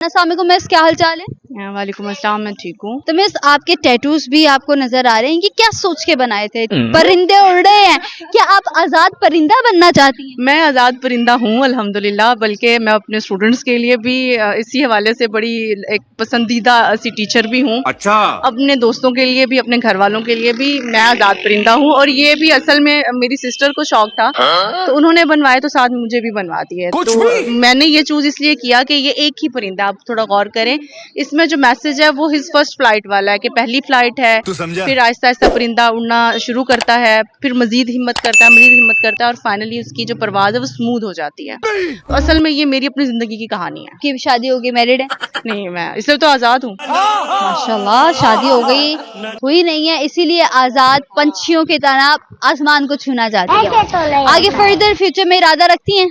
अस्सलामुअलैकुम मिस, क्या हाल चाल है? वालेकुम अस्सलाम, मैं ठीक हूँ। तो मिस, आपके टैटूज भी आपको नजर आ रहे हैं, ये क्या सोच के बनाए थे? परिंदे उड़ रहे हैं, क्या आप आजाद परिंदा बनना चाहती हैं? मैं आज़ाद परिंदा हूँ अल्हम्दुलिल्लाह, बल्कि मैं अपने स्टूडेंट्स के लिए भी इसी हवाले से बड़ी एक पसंदीदा सी टीचर भी हूँ। अच्छा। अपने दोस्तों के लिए भी, अपने घर वालों के लिए भी मैं आज़ाद परिंदा हूँ। और ये भी असल में मेरी सिस्टर को शौक था, तो उन्होंने बनवाए तो साथ में मुझे भी बनवा दिए। तो मैंने ये चूज इसलिए किया कि ये एक ही परिंदा, आप थोड़ा गौर करें, इसमें जो मैसेज है वो हिज फर्स्ट फ्लाइट वाला है कि पहली फ्लाइट है, फिर आहिस्ता आहिस्ता परिंदा उड़ना शुरू करता है, फिर मजीद हिम्मत करता है और फाइनली उसकी जो परवाज है वो स्मूथ हो जाती है। तो असल में ये मेरी अपनी जिंदगी की कहानी है। कि शादी हो गई, मैरिड है? नहीं, मैं इसलिए तो आजाद हूँ। माशाल्लाह, शादी हो गई, हुई नहीं है, इसीलिए आजाद पंछियों की तरह आसमान को छूना चाहती है। आगे फर्दर फ्यूचर में इरादा रखती हैं?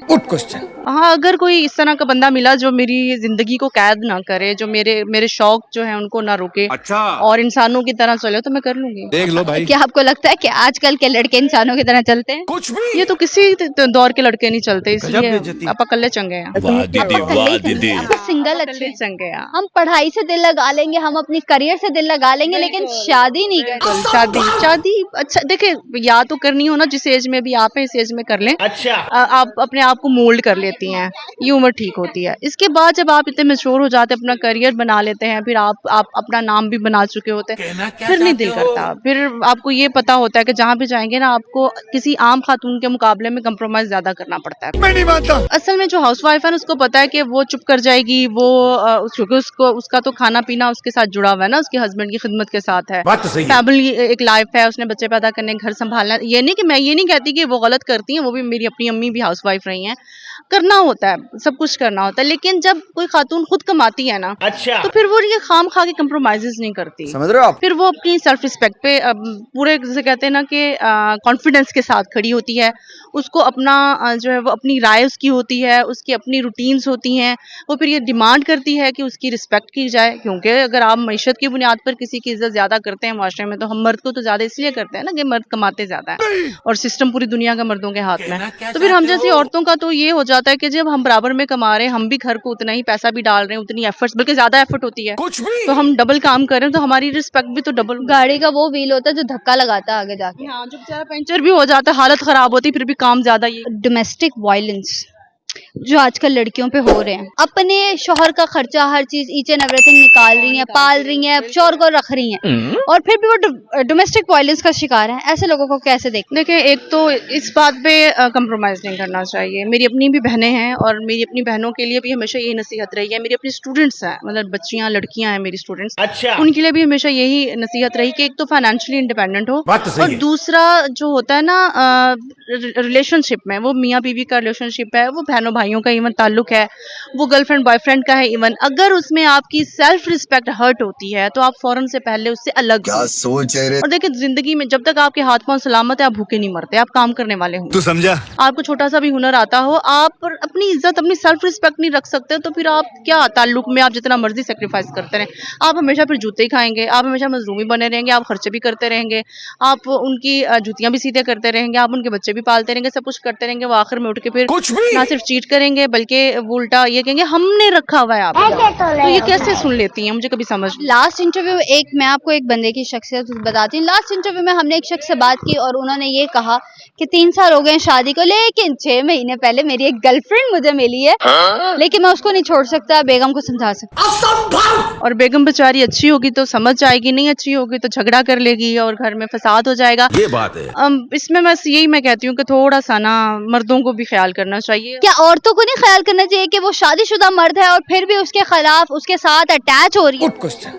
हाँ, अगर कोई इस तरह का बंदा मिला जो मेरी जिंदगी को कैद ना करे, जो मेरे शौक जो है उनको ना रोके, अच्छा। और इंसानों की तरह चले, तो मैं कर लूंगी। देख लो भाई। क्या आपको लगता है कि आजकल के लड़के इंसानों की तरह चलते हैं? कुछ भी। ये तो किसी दौर के लड़के नहीं चलते, इसलिए आप कल्ले चंगे हैं। वाह दीदी, वाह दीदी। सिंगल अच्छे कल्ले चंगे हैं। हम पढ़ाई से दिल लगा लेंगे, हम अपनी करियर से दिल लगा लेंगे, लेकिन शादी नहीं करेंगे। शादी अच्छा, देखिए, या तो करनी हो ना, जिस एज में भी आप हैं इस एज में कर लें। अच्छा। आप अपने आप को मोल्ड कर लेती हैं, ये उम्र ठीक होती है। इसके बाद जब आप इतने मैच्योर हो जाते हैं, अपना करियर बना लेते हैं, फिर आप अपना नाम भी बना चुके होते हैं, फिर नहीं दिल करता। फिर आपको ये पता होता है कि जहाँ भी जाएंगे ना, आपको किसी आम खातून के मुकाबले में कंप्रोमाइज ज्यादा करना पड़ता है। मैं नहीं मानता। असल में जो हाउसवाइफ है ना, उसको पता है कि वो चुप कर जाएगी, वो क्योंकि उसका तो खाना पीना उसके साथ जुड़ा हुआ है ना, उसके हस्बैंड की खिदमत के साथ है। बात तो सही है। फैमिली एक लाइफ है, उसने बच्चे पैदा करने, घर संभालना। ये नहीं कि मैं ये नहीं कहती कि वो गलत करती हैं, वो भी, मेरी अपनी अम्मी भी हाउसवाइफ रही हैं, करना होता है, सब कुछ करना होता है। लेकिन जब कोई खातून खुद कमाती है ना, अच्छा। तो फिर वो ये खाम खा के कंप्रोमाइजेस नहीं करती, समझ रहे हो आप? फिर वो अपनी सेल्फ रिस्पेक्ट पे पूरे, जैसे कहते हैं ना कि कॉन्फिडेंस के साथ खड़ी होती है। उसको अपना जो है वो अपनी राय उसकी होती है, उसकी अपनी रूटीन्स होती हैं। वो फिर ये डिमांड करती है कि उसकी रिस्पेक्ट की जाए, क्योंकि अगर आप मईशत की बुनियाद पर किसी की इज्जत ज्यादा करते हैं माशरे में, तो हम मर्द को तो ज्यादा इसलिए करते हैं ना कि मर्द कमाते ज्यादा है और सिस्टम पूरी दुनिया का मर्दों के हाथ में है। तो फिर हम जैसी औरतों का तो ये हो जाता है कि जब हम बराबर में कमा रहे हैं, हम भी घर को उतना ही पैसा भी डाल रहे हैं, उतनी एफर्ट्स, बल्कि ज्यादा एफर्ट होती है, कुछ भी। तो हम डबल काम कर रहे हैं, तो हमारी रिस्पेक्ट भी तो डबल। गाड़ी का वो व्हील होता है जो धक्का लगाता है आगे जाके। हाँ, जो बेचारा पंचर भी हो जाता है, हालत खराब होती, फिर भी काम ज्यादा। ये डोमेस्टिक वायलेंस जो आजकल लड़कियों पे हो रहे हैं, अपने शोहर का खर्चा, हर चीज, ईच एंड एवरीथिंग निकाल रही हैं, पाल रही हैं, शोहर को रख रही हैं, और फिर भी वो डोमेस्टिक वायलेंस का शिकार है। ऐसे लोगों को कैसे देखते? देखिए, एक तो इस बात पे कंप्रोमाइज नहीं करना चाहिए। मेरी अपनी भी बहनें हैं, और मेरी अपनी बहनों के लिए भी हमेशा यही नसीहत रही है। मेरी अपनी स्टूडेंट्स हैं, मतलब बच्चियां, लड़कियां हैं मेरी स्टूडेंट्स, अच्छा। उनके लिए भी हमेशा यही नसीहत रही कि एक तो फाइनेंशियली इंडिपेंडेंट हो, बात तो सही और है। दूसरा जो होता है ना रिलेशनशिप में, वो मियाँ बीवी का रिलेशनशिप है, वो बहनों भाइयों का इवन ताल्लुक है, वो गर्लफ्रेंड बॉयफ्रेंड का है इवन, अगर उसमें आपकी सेल्फ रिस्पेक्ट हर्ट होती है तो आप फौरन से पहले उससे अलग क्या सोच है रे? और देखिए, जिंदगी में जब तक आपके हाथ पांव सलामत है, आप भूखे नहीं मरते, आप काम करने वाले हो। तू समझा? आपको छोटा सा भी हुनर आता हो, आप अपनी इज्जत, अपनी सेल्फ रिस्पेक्ट नहीं रख सकते, तो फिर आप क्या ताल्लुक में आप जितना मर्जी सेक्रीफाइस करते रहें, आप हमेशा फिर जूते ही खाएंगे, आप हमेशा मजलूमी बने रहेंगे, आप खर्चे भी करते रहेंगे, आप उनकी जूतियां भी सीधे करते रहेंगे, आप उनके बच्चे भी पालते रहेंगे, सब कुछ करते रहेंगे। वो आखिर में उठ के फिर कुछ भी। ना सिर्फ चीट करेंगे, बल्कि वो उल्टा ये कहेंगे हमने रखा हुआ है आपको। तो ये कैसे सुन लेती हैं, मुझे कभी समझ नहीं। लास्ट इंटरव्यू में मैं आपको एक बंदे की शख्सियत बताती हूँ। लास्ट इंटरव्यू में हमने एक शख्स से बात की और उन्होंने ये कहा कि 3 साल हो गए हैं शादी को, लेकिन 6 महीने पहले मेरी एक गर्लफ्रेंड मुझे मिली है, लेकिन मैं उसको नहीं छोड़ सकता, बेगम को समझा सकता। और बेगम बेचारी अच्छी होगी तो समझ जाएगी, नहीं अच्छी होगी तो झगड़ा कर लेगी और घर में फसाद हो जाएगा। ये बात है। इसमें बस यही मैं कहती हूँ कि थोड़ा सा ना मर्दों को भी ख्याल करना चाहिए। क्या औरतों को नहीं ख्याल करना चाहिए कि वो शादीशुदा मर्द है और फिर भी उसके खिलाफ, उसके साथ अटैच हो रही है?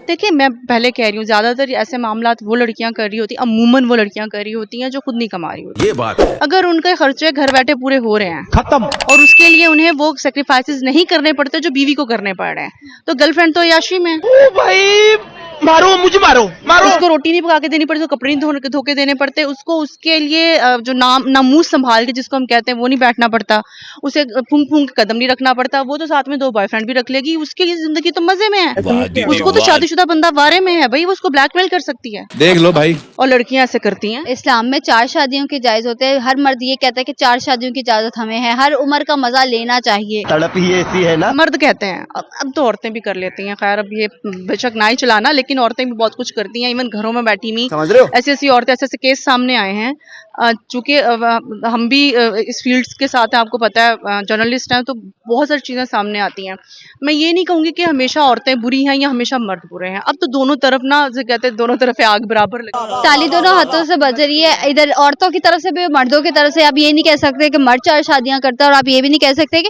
देखिए, मैं पहले कह रही हूँ, ज्यादातर ऐसे मामला वो लड़कियां कर रही होती, अमूमन वो लड़कियां कर रही होती हैं जो खुद नहीं कमा रही होती। ये बात है। अगर उनके खर्चे घर बैठे पूरे हो रहे हैं खत्म। और उसके लिए उन्हें वो सेक्रीफाइसेस नहीं करने पड़ते जो बीवी को करने पड़ रहे हैं, तो गर्लफ्रेंड तो याशी में, भाई मारो, मुझे मारो, मारो। उसको रोटी नहीं पका के देनी पड़ती, उसको कपड़े नहीं धो के देने पड़ते, उसको उसके लिए जो नामूस संभाल के, जिसको हम कहते हैं, वो नहीं बैठना पड़ता, उसे फूंक फूंक कदम नहीं रखना पड़ता, वो तो साथ में 2 बॉयफ्रेंड भी रख लेगी, उसकी जिंदगी तो मजे में है। वाह दीदी, उसको तो वाह। शादीशुदा बंदा वारे में है भाई, वो उसको ब्लैकमेल कर सकती है, देख लो भाई। और लड़कियां ऐसे करती हैं। इस्लाम में 4 शादियों की इजाजत होते हैं। हर मर्द ये कहता है कि 4 शादियों की इजाजत हमें है, हर उम्र का मजा लेना चाहिए। तड़प ही ऐसी है ना। मर्द कहते हैं, अब तो औरतें भी कर लेती हैं, खैर अब ये बेशक ना ही चलाना, लेकिन औरतें भी बहुत कुछ करती हैं, इवन घरों में बैठी हुई समझ रहे हो? ऐसी ऐसी औरतें, ऐसे ऐसे केस सामने आए हैं। चूंकि हम भी इस फील्ड्स के साथ हैं, आपको पता है जर्नलिस्ट हैं, तो बहुत सारी चीजें सामने आती हैं। मैं ये नहीं कहूंगी कि हमेशा औरतें बुरी हैं या हमेशा मर्द बुरे हैं, अब तो दोनों तरफ ना, जैसे कहते हैं, दोनों तरफ आग बराबर लगी। ताली दोनों हाथों से बज रही है, इधर औरतों की तरफ से भी मर्दों की तरफ से। आप ये नहीं कह सकते कि मर्द 4 शादियां करता है, और आप ये भी नहीं कह सकते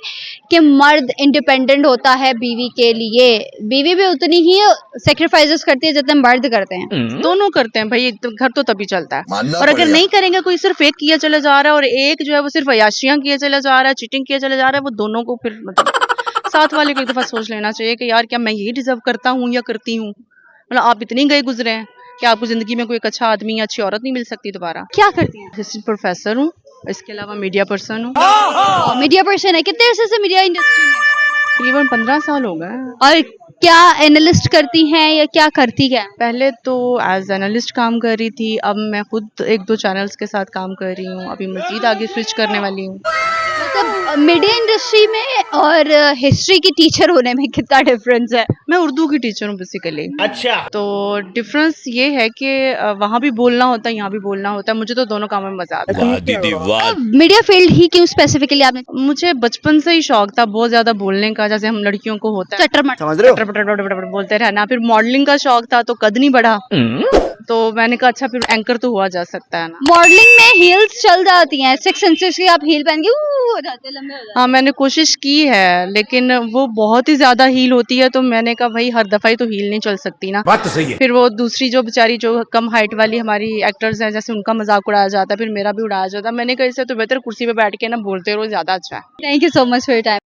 कि मर्द इंडिपेंडेंट होता है बीवी के लिए। बीवी भी उतनी ही सेक्रीफाइसेस करती है जितने मर्द करते हैं। दोनों करते हैं भाई, घर तो तभी चलता है। मानना और अगर पड़ेगा। नहीं करेंगे, कोई सिर्फ एक किया चला जा रहा है और एक जो है वो सिर्फ अय्याशियां किया चला जा रहा है, चीटिंग किया चला जा रहा है, वो दोनों को फिर मतलब साथ वाले को एक दफा सोच लेना चाहिए कि यार क्या मैं यही डिजर्व करता हूँ या करती हूँ। मतलब आप इतनी गए गुजरे हैं कि आपको जिंदगी में कोई एक अच्छा आदमी या अच्छी औरत नहीं मिल सकती दोबारा। क्या करती हैं? असिस्टेंट प्रोफेसर हूँ, इसके अलावा मीडिया पर्सन हूँ। मीडिया पर्सन है। कितने अरसे से मीडिया इंडस्ट्री में? तकरीबन 15 साल हो गए। और क्या एनालिस्ट करती हैं या क्या करती है? पहले तो एज एनालिस्ट काम कर रही थी, अब मैं खुद 1-2 चैनल्स के साथ काम कर रही हूँ, अभी मजीद आगे स्विच करने वाली हूँ। मतलब मीडिया इंडस्ट्री में और हिस्ट्री की टीचर होने में कितना डिफरेंस है? मैं उर्दू की टीचर हूँ बेसिकली। अच्छा। तो डिफरेंस ये है कि वहाँ भी बोलना होता है, यहाँ भी बोलना होता है। मुझे तो दोनों कामों में मजा आता है। वाह दीदी वाह। मीडिया फील्ड ही क्यों स्पेसिफिकली आपने? मुझे बचपन से ही शौक था बहुत ज्यादा बोलने का, जैसे हम लड़कियों को होता है चटर मटर। समझ रहे हो? टटर बोलते रहना। फिर मॉडलिंग का शौक था, तो कद नहीं बढ़ा, तो मैंने कहा अच्छा फिर एंकर तो हुआ जा सकता है ना। मॉडलिंग में हील्स चल जाती हैं, 6 इंचेस की आप हील पहन के हो जाते हैं, लंबे हो जाते हाँ मैंने कोशिश की है, लेकिन वो बहुत ही ज्यादा हील होती है, तो मैंने कहा भाई हर दफा ही तो हील नहीं चल सकती ना। बात तो सही है। फिर वो दूसरी जो बेचारी जो कम हाइट वाली हमारी एक्टर्स हैं, जैसे उनका मजाक उड़ाया जाता है, फिर मेरा भी उड़ाया जाता है। मैंने कहा इससे तो बेहतर कुर्सी पे बैठ के ना बोलते रहो, ज्यादा अच्छा है। हैं। Thank you so much for your time.